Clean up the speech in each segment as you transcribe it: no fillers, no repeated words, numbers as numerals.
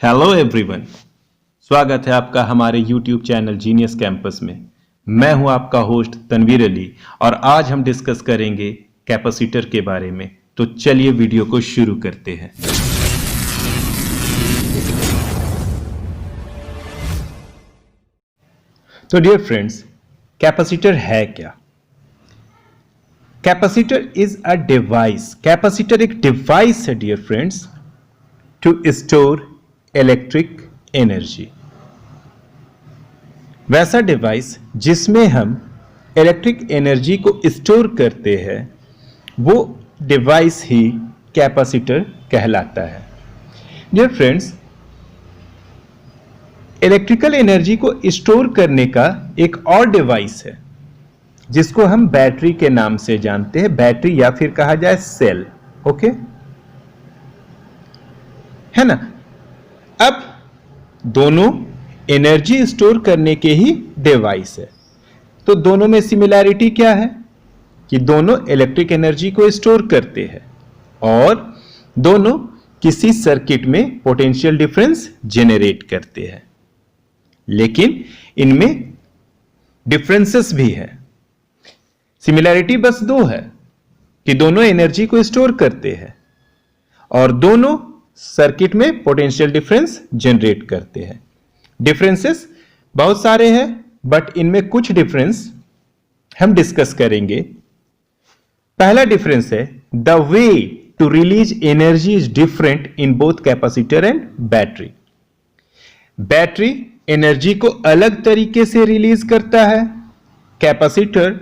Hello everyone, स्वागत है आपका हमारे YouTube चैनल जीनियस कैंपस में। मैं हूं आपका होस्ट तनवीर अली और आज हम डिस्कस करेंगे कैपेसिटर के बारे में। तो चलिए वीडियो को शुरू करते हैं। तो डियर फ्रेंड्स, कैपेसिटर है क्या? Capacitor is a device. Capacitor एक डिवाइस है dear friends to store electric energy. वैसा डिवाइस जिसमें हम इलेक्ट्रिक एनर्जी को स्टोर करते हैं वो डिवाइस ही कैपेसिटर कहलाता है। डियर फ्रेंड्स, इलेक्ट्रिकल एनर्जी को स्टोर करने का एक और डिवाइस है जिसको हम बैटरी के नाम से जानते हैं। बैटरी या फिर कहा जाए सेल। ओके, है ना। अब दोनों एनर्जी स्टोर करने के ही डिवाइस है। तो दोनों में सिमिलैरिटी क्या है कि दोनों इलेक्ट्रिक एनर्जी को स्टोर करते हैं और दोनों किसी सर्किट में पोटेंशियल डिफरेंस जेनरेट करते हैं। लेकिन इनमें डिफरेंसेस भी है। सिमिलैरिटी बस दो है कि दोनों एनर्जी को स्टोर करते हैं और दोनों सर्किट में पोटेंशियल डिफरेंस जनरेट करते हैं। डिफरेंसेस बहुत सारे हैं बट इनमें कुछ डिफरेंस हम डिस्कस करेंगे। पहला डिफरेंस है the way to release energy is different in both capacitor and battery. Battery energy को अलग तरीके से रिलीज करता है, कैपेसिटर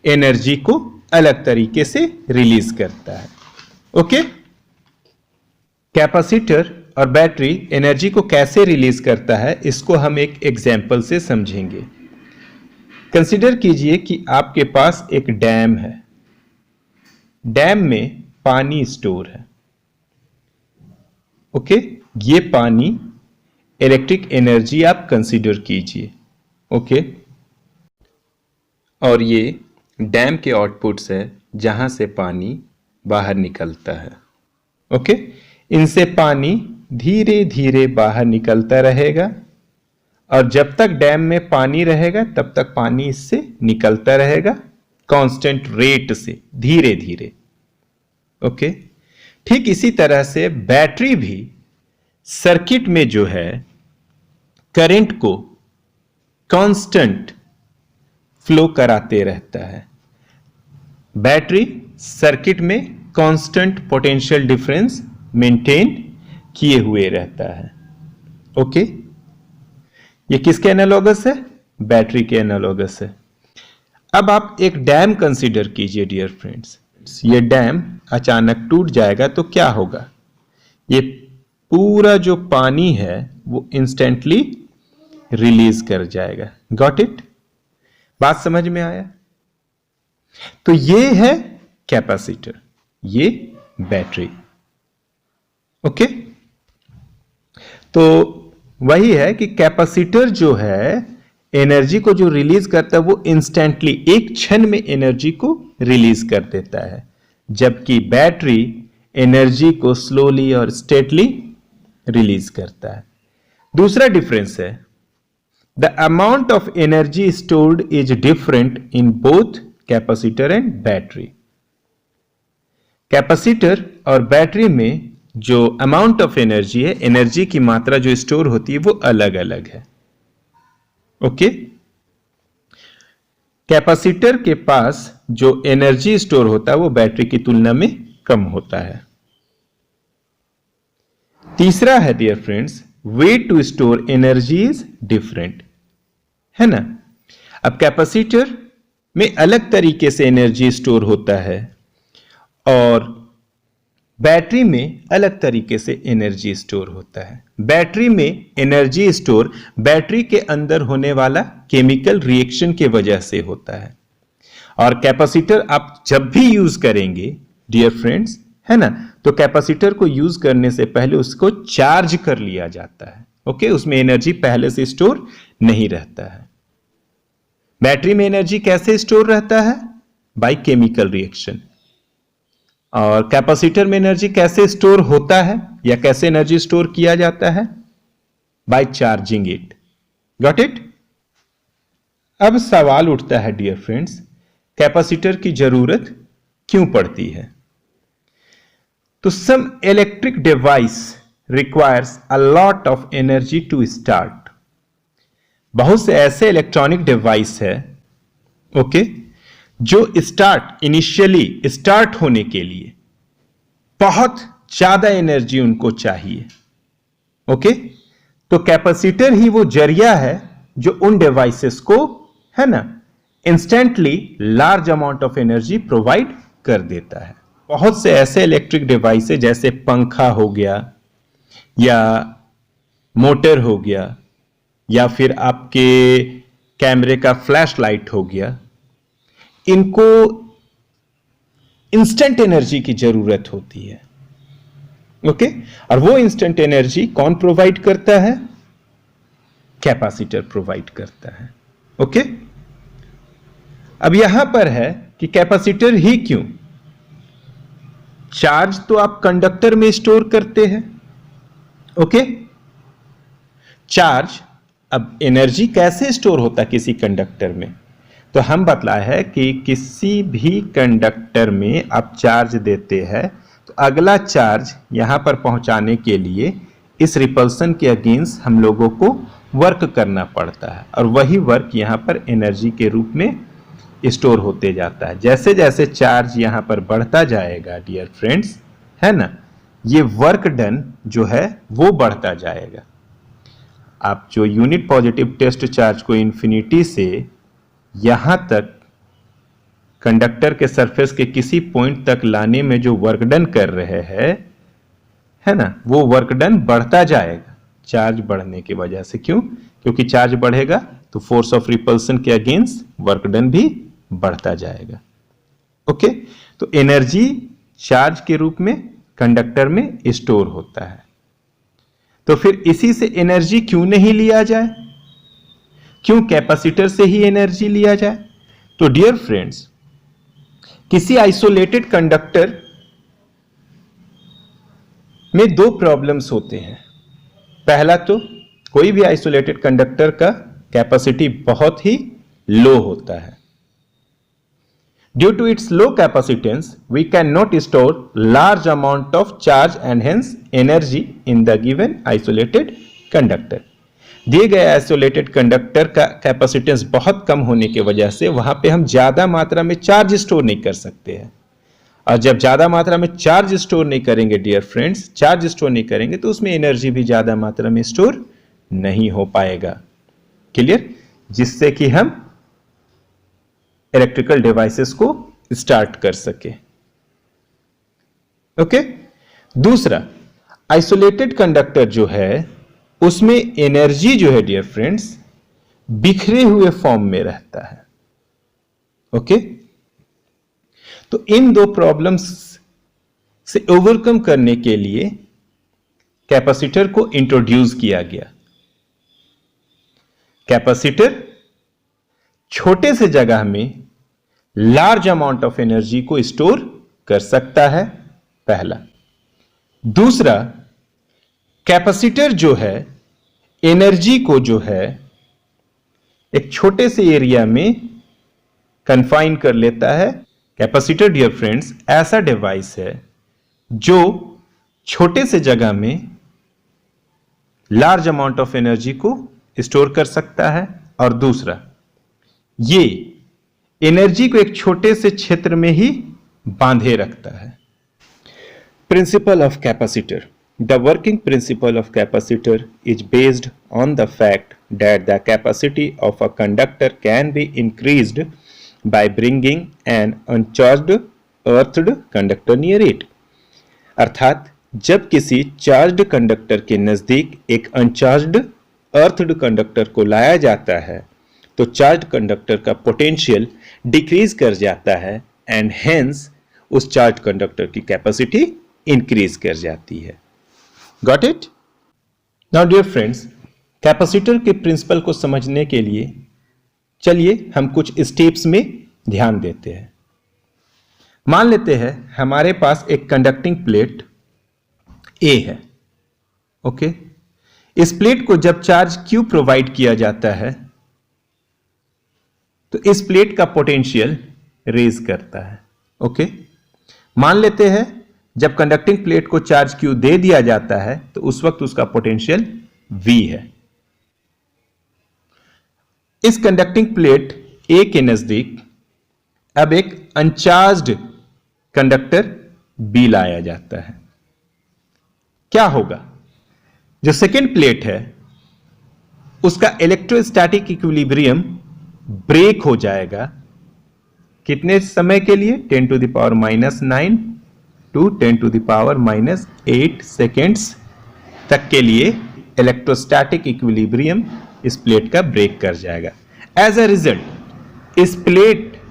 एनर्जी को अलग तरीके से रिलीज करता है। ओके, कैपेसिटर और बैटरी एनर्जी को कैसे रिलीज करता है इसको हम एक एग्जाम्पल से समझेंगे। कंसीडर कीजिए कि आपके पास एक डैम है। डैम में पानी स्टोर है। ओके, ये पानी इलेक्ट्रिक एनर्जी आप कंसीडर कीजिए। ओके, और ये डैम के आउटपुट्स है जहां से पानी बाहर निकलता है। ओके, इनसे पानी धीरे धीरे बाहर निकलता रहेगा और जब तक डैम में पानी रहेगा तब तक पानी इससे निकलता रहेगा कांस्टेंट रेट से, धीरे धीरे। ओके, ठीक इसी तरह से बैटरी भी सर्किट में जो है करंट को कांस्टेंट फ्लो कराते रहता है। बैटरी सर्किट में कांस्टेंट पोटेंशियल डिफरेंस मेंटेन किए हुए रहता है। ओके, ये किसके एनालॉगस है? बैटरी के एनालॉगस है। अब आप एक डैम कंसीडर कीजिए डियर फ्रेंड्स। ये डैम अचानक टूट जाएगा तो क्या होगा? ये पूरा जो पानी है वो इंस्टेंटली रिलीज कर जाएगा। Got it? बात समझ में आया? तो ये है कैपेसिटर, ये बैटरी। ओके, तो वही है कि कैपेसिटर जो है एनर्जी को जो रिलीज करता है वो इंस्टेंटली एक क्षण में एनर्जी को रिलीज कर देता है, जबकि बैटरी एनर्जी को स्लोली और स्टेडली रिलीज करता है। दूसरा डिफरेंस है the amount of energy stored is different in both capacitor and battery. Capacitor और बैटरी में जो अमाउंट ऑफ एनर्जी है, एनर्जी की मात्रा जो स्टोर होती है वो अलग अलग है। ओके, कैपेसिटर के पास जो एनर्जी स्टोर होता है वो बैटरी की तुलना में कम होता है। तीसरा है dear friends way to store energy is different, है ना। अब कैपेसिटर में अलग तरीके से एनर्जी स्टोर होता है और बैटरी में अलग तरीके से एनर्जी स्टोर होता है। बैटरी में एनर्जी स्टोर बैटरी के अंदर होने वाला केमिकल रिएक्शन के वजह से होता है और कैपेसिटर आप जब भी यूज करेंगे डियर फ्रेंड्स, है ना, तो कैपेसिटर को यूज करने से पहले उसको चार्ज कर लिया जाता है। ओके, उसमें एनर्जी पहले से स्टोर नहीं रहता है। बैटरी में एनर्जी कैसे स्टोर रहता है? By chemical reaction. और कैपेसिटर में एनर्जी कैसे स्टोर होता है या कैसे एनर्जी स्टोर किया जाता है? By charging it. Got it? अब सवाल उठता है डियर फ्रेंड्स, कैपेसिटर की जरूरत क्यों पड़ती है? तो some electric device requires a lot of energy to start. बहुत से ऐसे इलेक्ट्रॉनिक डिवाइस है, ओके, जो इनिशियली स्टार्ट होने के लिए बहुत ज्यादा एनर्जी उनको चाहिए। ओके, तो कैपेसिटर ही वो जरिया है जो उन डिवाइसेस को, है ना, instantly large amount of energy provide कर देता है। बहुत से ऐसे इलेक्ट्रिक डिवाइसेस जैसे पंखा हो गया, या मोटर हो गया, या फिर आपके कैमरे का फ्लैश लाइट हो गया, इनको इंस्टेंट एनर्जी की जरूरत होती है। ओके, और वो इंस्टेंट एनर्जी कौन प्रोवाइड करता है? कैपेसिटर प्रोवाइड करता है। ओके, अब यहां पर है कि कैपेसिटर ही क्यों? चार्ज तो आप कंडक्टर में स्टोर करते हैं। ओके, चार्ज, अब एनर्जी कैसे स्टोर होता है किसी कंडक्टर में? तो हम बतलाया है कि किसी भी कंडक्टर में आप चार्ज देते हैं तो अगला चार्ज यहां पर पहुंचाने के लिए इस रिपल्सन के अगेंस्ट हम लोगों को वर्क करना पड़ता है, और वही वर्क यहां पर एनर्जी के रूप में स्टोर होते जाता है। जैसे जैसे चार्ज यहां पर बढ़ता जाएगा डियर फ्रेंड्स, है ना, ये वर्क डन जो है वो बढ़ता जाएगा। आप जो यूनिट पॉजिटिव टेस्ट चार्ज को इन्फिनिटी से यहां तक कंडक्टर के सरफेस के किसी पॉइंट तक लाने में जो वर्क डन कर रहे हैं, है ना, वो वर्क डन बढ़ता जाएगा चार्ज बढ़ने की वजह से। क्यों? क्योंकि चार्ज बढ़ेगा तो फोर्स ऑफ रिपल्सन के अगेंस्ट वर्क डन भी बढ़ता जाएगा। ओके, तो एनर्जी चार्ज के रूप में कंडक्टर में स्टोर होता है। तो फिर इसी से एनर्जी क्यों नहीं लिया जाए? क्यों कैपेसिटर से ही एनर्जी लिया जाए? तो डियर फ्रेंड्स, किसी आइसोलेटेड कंडक्टर में दो प्रॉब्लम्स होते हैं। पहला तो कोई भी आइसोलेटेड कंडक्टर का कैपेसिटी बहुत ही लो होता है। Due to its low capacitance we can not store large amount of charge and hence energy in the given isolated conductor. दिए गए आइसोलेटेड कंडक्टर का कैपेसिटेंस बहुत कम होने की वजह से वहां पे हम ज्यादा मात्रा में चार्ज स्टोर नहीं कर सकते हैं, और जब ज्यादा मात्रा में चार्ज स्टोर नहीं करेंगे डियर फ्रेंड्स, चार्ज स्टोर नहीं करेंगे तो उसमें एनर्जी भी ज्यादा मात्रा में स्टोर नहीं हो पाएगा। क्लियर? जिससे कि हम इलेक्ट्रिकल डिवाइसेस को स्टार्ट कर सके। ओके, दूसरा, आइसोलेटेड कंडक्टर जो है उसमें एनर्जी जो है डियर फ्रेंड्स बिखरे हुए फॉर्म में रहता है। ओके, तो इन दो प्रॉब्लम्स से ओवरकम करने के लिए कैपेसिटर को इंट्रोड्यूस किया गया। कैपेसिटर छोटे से जगह में लार्ज अमाउंट ऑफ एनर्जी को स्टोर कर सकता है, पहला। दूसरा, कैपेसिटर जो है एनर्जी को जो है एक छोटे से एरिया में कन्फाइन कर लेता है। कैपेसिटर डियर फ्रेंड्स ऐसा डिवाइस है जो छोटे से जगह में लार्ज अमाउंट ऑफ एनर्जी को स्टोर कर सकता है, और दूसरा, ये एनर्जी को एक छोटे से क्षेत्र में ही बांधे रखता है। Principle of capacitor. The working principle of capacitor is based on the fact that the capacity of a conductor can be increased by bringing an uncharged earthed conductor near it. अर्थात जब किसी चार्ज्ड कंडक्टर के नजदीक एक uncharged अर्थड conductor को लाया जाता है तो चार्ज्ड कंडक्टर का पोटेंशियल डिक्रीज कर जाता है, एंड हेंस उस चार्ज्ड कंडक्टर की कैपेसिटी इंक्रीज कर जाती है। Got it? Now dear friends, capacitor के प्रिंसिपल को समझने के लिए चलिए हम कुछ स्टेप्स में ध्यान देते हैं। मान लेते हैं हमारे पास एक कंडक्टिंग प्लेट ए है। ओके, इस प्लेट को जब चार्ज Q प्रोवाइड किया जाता है तो इस प्लेट का पोटेंशियल रेज करता है। ओके, मान लेते हैं जब कंडक्टिंग प्लेट को चार्ज Q दे दिया जाता है तो उस वक्त उसका पोटेंशियल V है। इस कंडक्टिंग प्लेट A के नजदीक अब एक अनचार्ज्ड कंडक्टर B लाया जाता है। क्या होगा? जो सेकेंड प्लेट है उसका इलेक्ट्रोस्टैटिक इक्विलिब्रियम ब्रेक हो जाएगा। कितने समय के लिए? 10 to the power -9 to 10 to the power -8 seconds तक के लिए इलेक्ट्रोस्टैटिक इक्विलिब्रियम इस प्लेट का ब्रेक कर जाएगा। एज अ रिजल्ट इस प्लेट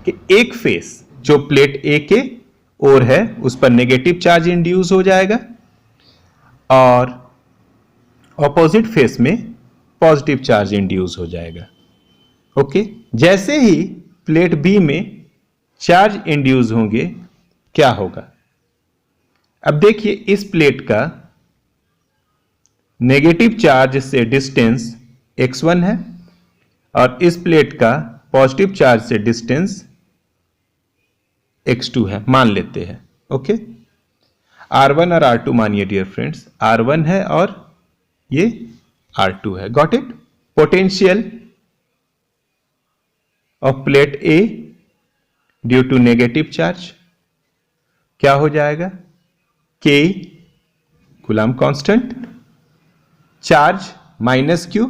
के एक फेस जो प्लेट ए के ओर है उस पर नेगेटिव चार्ज इंड्यूस हो जाएगा और ऑपोजिट फेस में पॉजिटिव चार्ज इंड्यूस हो जाएगा। ओके, जैसे ही प्लेट बी में चार्ज इंड्यूस होंगे क्या होगा? अब देखिए, इस प्लेट का नेगेटिव चार्ज से डिस्टेंस x1 है और इस प्लेट का पॉजिटिव चार्ज से डिस्टेंस x2 है, मान लेते हैं। ओके, R1 और R2 मानिए डियर फ्रेंड्स, R1 है और ये R2 है। Got it? Potential of plate A due to negative charge क्या हो जाएगा? K coulomb constant, charge minus Q,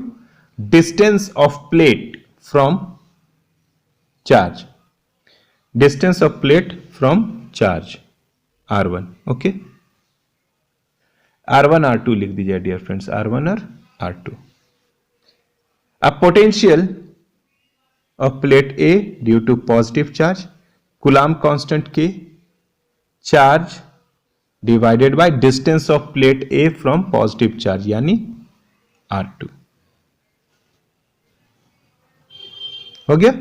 distance of plate from charge, distance of plate from charge R1। Okay, R1 R2 लिख दीजिए dear friends, R1 और R2। अब potential of plate A due to positive charge, coulomb constant K, charge divided by distance of plate A from positive charge यानी R2। हो गया?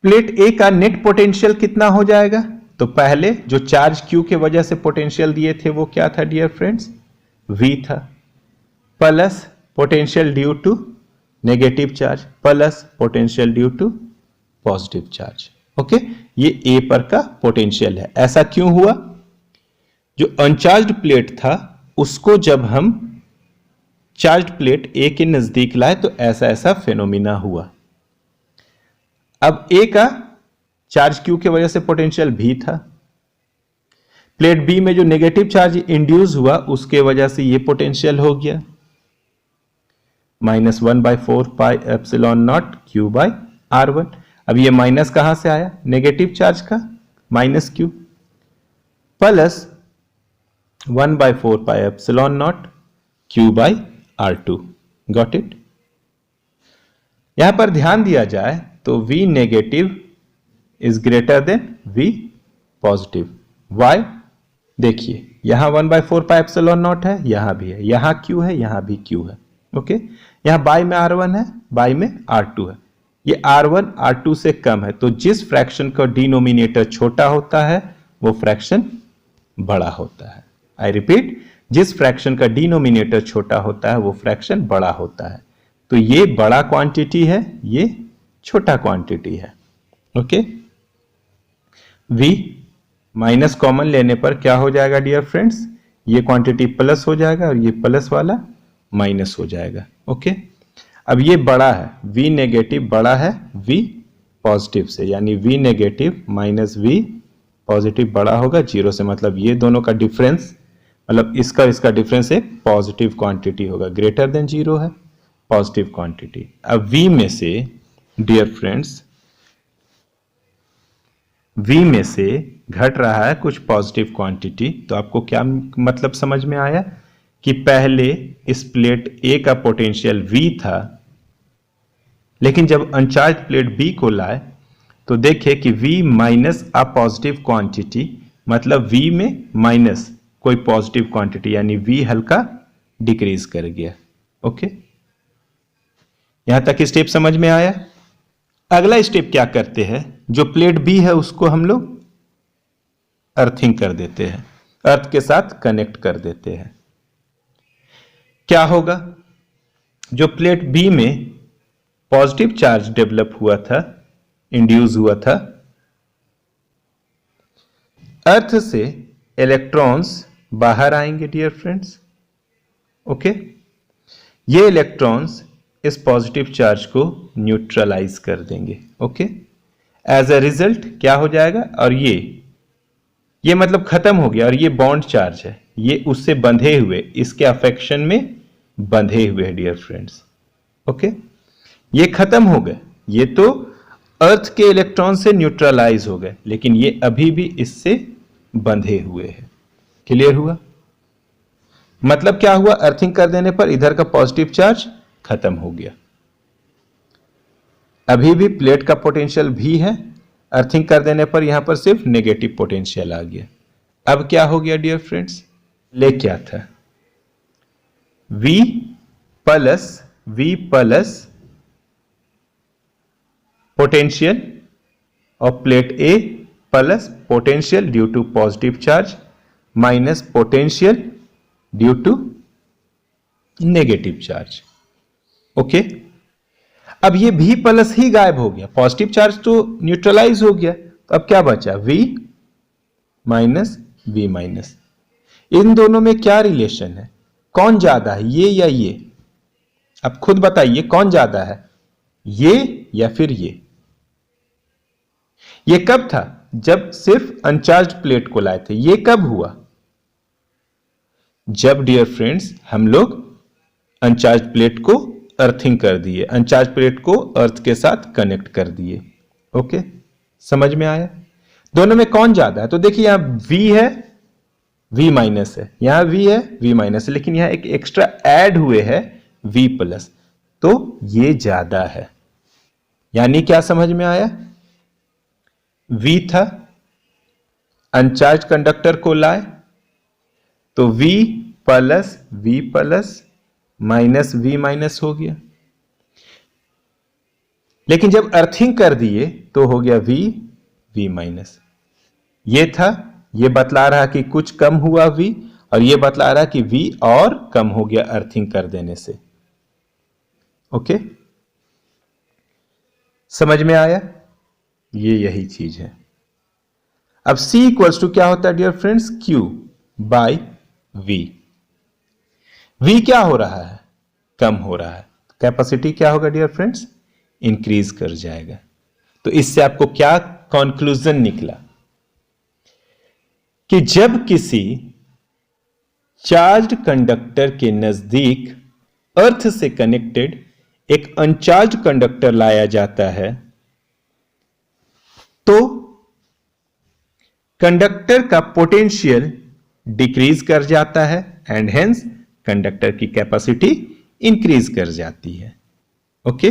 Plate A का net potential कितना हो जाएगा? तो पहले जो चार्ज Q के वजह से पोटेंशियल दिए थे वो क्या था डियर फ्रेंड्स? V था, plus potential due to negative charge plus potential due to positive charge. Okay, ये A पर का पोटेंशियल है। ऐसा क्यों हुआ? जो अनचार्ज्ड प्लेट था उसको जब हम चार्ज्ड प्लेट A के नजदीक लाए तो ऐसा ऐसा फेनोमिना हुआ। अब A का चार्ज Q के वजह से पोटेंशियल V था, प्लेट B में जो नेगेटिव चार्ज इंड्यूस हुआ उसके वजह से ये पोटेंशियल हो गया -1/4 पाई एप्सिलॉन नॉट Q/R1। अब ये माइनस कहां से आया? नेगेटिव चार्ज का, -Q plus 1/4 pi epsilon naught Q/R2। Got it? यहां पर ध्यान दिया जाए तो V negative is greater than V positive. Why? देखिए, यहां 1/4 पाई एप्सिलॉन नॉट है, यहां भी है, यहां Q है, यहां भी Q है। ओके, यहां बाई में R1 है, बाई में R2 है। ये R1 R2 से कम है तो जिस फ्रैक्शन का डिनोमिनेटर छोटा होता है वो फ्रैक्शन बड़ा होता है। आई रिपीट, जिस फ्रैक्शन का डिनोमिनेटर छोटा होता है वो फ्रैक्शन बड़ा होता है। तो ये बड़ा क्वांटिटी है, ये छोटा क्वांटिटी है। ओके, V माइनस कॉमन लेने पर क्या हो जाएगा डियर फ्रेंड्स? ये क्वांटिटी प्लस हो जाएगा और ये प्लस वाला माइनस हो जाएगा। ओके, अब ये बड़ा है, V नेगेटिव बड़ा है V पॉजिटिव से, यानी V negative minus V positive बड़ा होगा 0 से, मतलब ये दोनों का डिफरेंस, मतलब इसका डिफरेंस एक पॉजिटिव क्वांटिटी होगा, ग्रेटर देन 0 है पॉजिटिव क्वांटिटी। अब V में से डियर फ्रेंड्स, V में से घट रहा है कुछ पॉजिटिव क्वांटिटी, तो आपको क्या मतलब समझ में आया कि पहले इस प्लेट A का पोटेंशियल V था, लेकिन जब अनचार्ज प्लेट B को लाए तो देखे कि V minus a positive quantity, मतलब V में माइनस कोई पॉजिटिव क्वांटिटी, यानी V हल्का डिक्रीज कर गया। ओके, यहां तक स्टेप समझ में आया? अगला स्टेप क्या करते हैं, जो प्लेट B है उसको हम लोग अर्थिंग कर देते हैं, अर्थ के साथ कनेक्ट कर देते हैं। क्या होगा, जो प्लेट बी में पॉजिटिव चार्ज डेवलप हुआ था, इंड्यूस हुआ था, अर्थ से इलेक्ट्रॉन्स बाहर आएंगे डियर फ्रेंड्स। ओके, ये इलेक्ट्रॉन्स इस पॉजिटिव चार्ज को न्यूट्रलाइज कर देंगे। ओके, एज अ रिजल्ट क्या हो जाएगा, और ये मतलब खत्म हो गया, और ये बॉन्ड चार्ज है, ये उससे बंधे हुए, इसके अफेक्शन में बंधे हुए हैं डियर फ्रेंड्स। ओके, ये खत्म हो गए, ये तो अर्थ के इलेक्ट्रॉन से न्यूट्रलाइज हो गए, लेकिन ये अभी भी इससे बंधे हुए हैं। क्लियर हुआ? मतलब क्या हुआ, अर्थिंग कर देने पर इधर का पॉजिटिव चार्ज खत्म हो गया, अभी भी प्लेट का पोटेंशियल भी है, अर्थिंग कर देने पर यहां पर सिर्फ नेगेटिव पोटेंशियल आ गया। अब क्या हो गया डियर फ्रेंड्स, ले क्या था, V plus potential of plate A plus potential due to positive charge minus potential due to negative charge. Okay, अब ये V प्लस ही गायब हो गया, पॉजिटिव चार्ज तो न्यूट्रलाइज हो गया, तो अब क्या बचा, V माइनस। इन दोनों में क्या रिलेशन है, कौन ज्यादा है, ये या ये? अब खुद बताइए कौन ज्यादा है, ये या फिर ये? ये कब था, जब सिर्फ अनचार्ज प्लेट को लाए थे। ये कब हुआ, जब डियर फ्रेंड्स हम लोग अनचार्ज प्लेट को अर्थिंग कर दिए, अनचार्ज प्लेट को अर्थ के साथ कनेक्ट कर दिए। ओके, समझ में आया? दोनों में कौन ज्यादा है, तो देखिए यहां V है, V माइनस है, यहां V है, V माइनस है, लेकिन यहां एक एक्स्ट्रा ऐड हुए है V प्लस, तो ये ज्यादा है। यानी क्या समझ में आया, V था, अनचार्ज कंडक्टर को लाए तो V plus minus V minus हो गया, लेकिन जब अर्थिंग कर दिए तो हो गया V माइनस। ये था, ये बतला रहा कि कुछ कम हुआ V, और ये बतला रहा कि V और कम हो गया अर्थिंग कर देने से। ओके, समझ में आया? ये यही चीज है। अब C इक्वल्स टू क्या होता है dear friends, Q by V। V क्या हो रहा है, कम हो रहा है, कैपेसिटी क्या होगा डियर फ्रेंड्स, इंक्रीज कर जाएगा। तो इससे आपको क्या कंक्लूजन निकला, कि जब किसी चार्ज्ड कंडक्टर के नजदीक अर्थ से कनेक्टेड एक अनचार्ज कंडक्टर लाया जाता है, तो कंडक्टर का पोटेंशियल डिक्रीज कर जाता है, एंड हेंस कंडक्टर की कैपेसिटी इंक्रीज कर जाती है। Okay,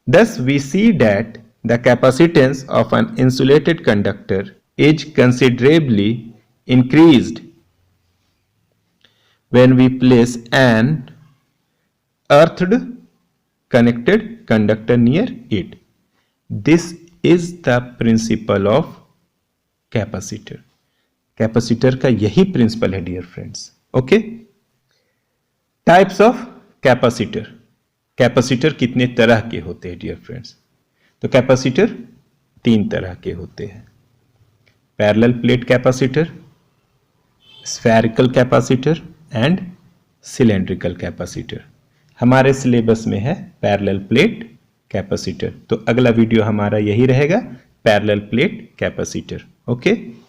thus we see that the capacitance of an insulated conductor is considerably increased when we place an earthed connected conductor near it. This is the principle of capacitor. Capacitor का यही principle है dear friends. Okay, types of capacitor. Capacitor कितने तरह के होते हैं dear friends, तो capacitor 3 तरह के होते हैं, parallel plate capacitor, spherical capacitor and cylindrical capacitor. हमारे सिलेबस में है पैरेलल प्लेट कैपेसिटर, तो अगला वीडियो हमारा यही रहेगा, पैरेलल प्लेट कैपेसिटर। ओके।